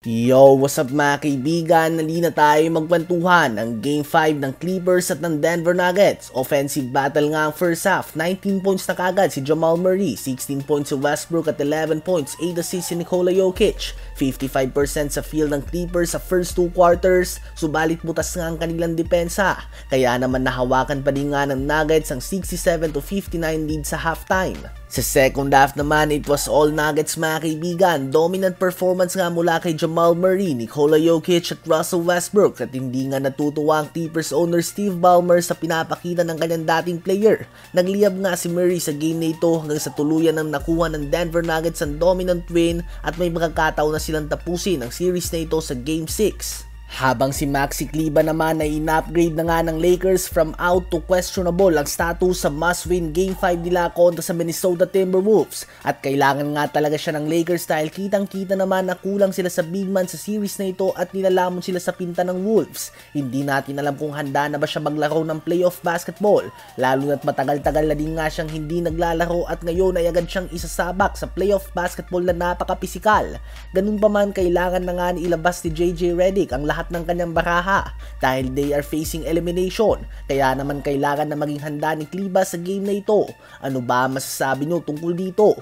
Yo, what's up mga kaibigan? Nalina tayo magkwentuhan ng Game 5 ng Clippers at ng Denver Nuggets. Offensive battle nga ang first half. 19 points na kagad si Jamal Murray, 16 points si Westbrook at 11 points, 8 assists si Nikola Jokic. 55% sa field ng Clippers sa first 2 quarters, subalit butas nga ang kanilang depensa. Kaya naman nahawakan pa din nga ng Nuggets ang 67-59 lead sa halftime. Sa second half naman, it was all Nuggets mga kaibigan. Dominant performance nga mula kay Jamal Murray, Nikola Jokic at Russell Westbrook at hindi nga natutuwa ang Clippers owner Steve Ballmer sa pinapakita ng kanyang dating player. Nagliyab nga si Murray sa game na ito hanggang sa tuluyan ng nakuha ng Denver Nuggets ang dominant win at may magkakataon na silang tapusin ang series na ito sa Game 6. Habang si Maxi Kleber naman ay in-upgrade na nga ng Lakers from out to questionable ang status sa must-win Game 5 nila kontra sa Minnesota Timberwolves. At kailangan nga talaga siya ng Lakers dahil kitang-kita naman na kulang sila sa big man sa series na ito at nilalamon sila sa pinta ng Wolves. Hindi natin alam kung handa na ba siya maglaro ng playoff basketball, lalo na't matagal-tagal na din nga siyang hindi naglalaro at ngayon ay agad siyang isasabak sa playoff basketball na napaka-pisikal. Ganun pa man, kailangan na nga ilabas ni JJ Redick ang lahat ng kanyang baraha dahil they are facing elimination. Kaya naman kailangan na maging handa ni Kleber sa game na ito. Ano ba masasabi nyo tungkol dito?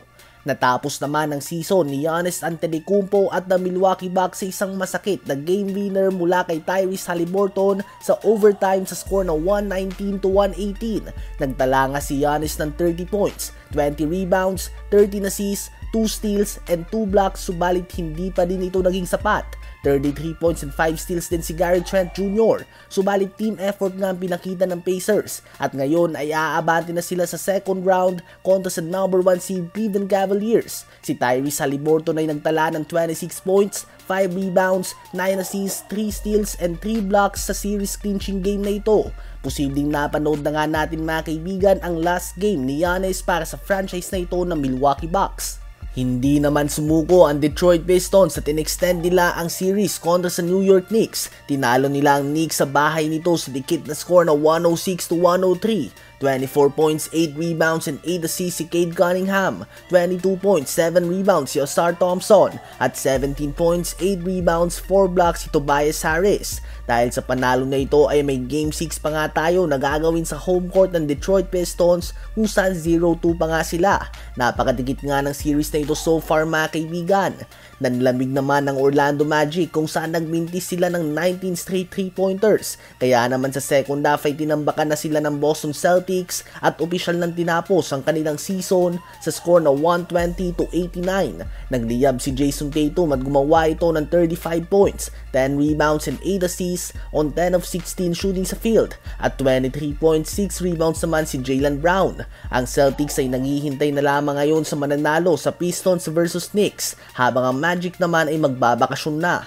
Natapos naman ang season ni Giannis Antetokounmpo at the Milwaukee Bucks sa isang masakit na game winner mula kay Tyrese Haliburton sa overtime sa score na 119-118. Nagtala nga si Giannis ng 30 points, 20 rebounds, 13 assists, 2 steals and 2 blocks, subalit hindi pa din ito naging sapat. 33 points and 5 steals din si Gary Trent Jr. Subalit team effort nga ang pinakita ng Pacers at ngayon ay aabante na sila sa second round kontra sa number 1 seed Cleveland Cavaliers. Si Tyrese Haliburton ay nagtala ng 26 points, 5 rebounds, 9 assists, 3 steals and 3 blocks sa series clinching game na ito. Posibleng napanood na nga natin mga kaibigan ang last game ni Giannis para sa franchise na ito ng Milwaukee Bucks. Hindi naman sumuko ang Detroit Pistons at in-extend nila ang series kontra sa New York Knicks. Tinalo nila ang Knicks sa bahay nito sa dikit na score na 106-103. 24 points, 8 rebounds, and 8 assists si Cade Cunningham. 22 points, 7 rebounds si Ausar Thompson. At 17 points, 8 rebounds, 4 blocks si Tobias Harris. Dahil sa panalo na ito ay may Game 6 pa nga tayo na gagawin sa home court ng Detroit Pistons kung saan 0-2 pa nga sila. Napakadikit nga ng series na ito so far mga kaibigan. Nanlamig naman ng Orlando Magic kung saan nagmintis sila ng 19 straight 3-pointers. Kaya naman sa second half ay tinambakan na sila ng Boston Celtics at opisyal nang tinapos ang kanilang season sa score na 120-89. Nagliyab si Jason Tatum at gumawa ito ng 35 points, 10 rebounds and 8 assists on 10 of 16 shooting sa field. At 23 points, 6 rebounds naman si Jaylen Brown. Ang Celtics ay naghihintay na lamang ngayon sa mananalo sa Pistons versus Knicks, habang ang Magic naman ay magbabakasyon na.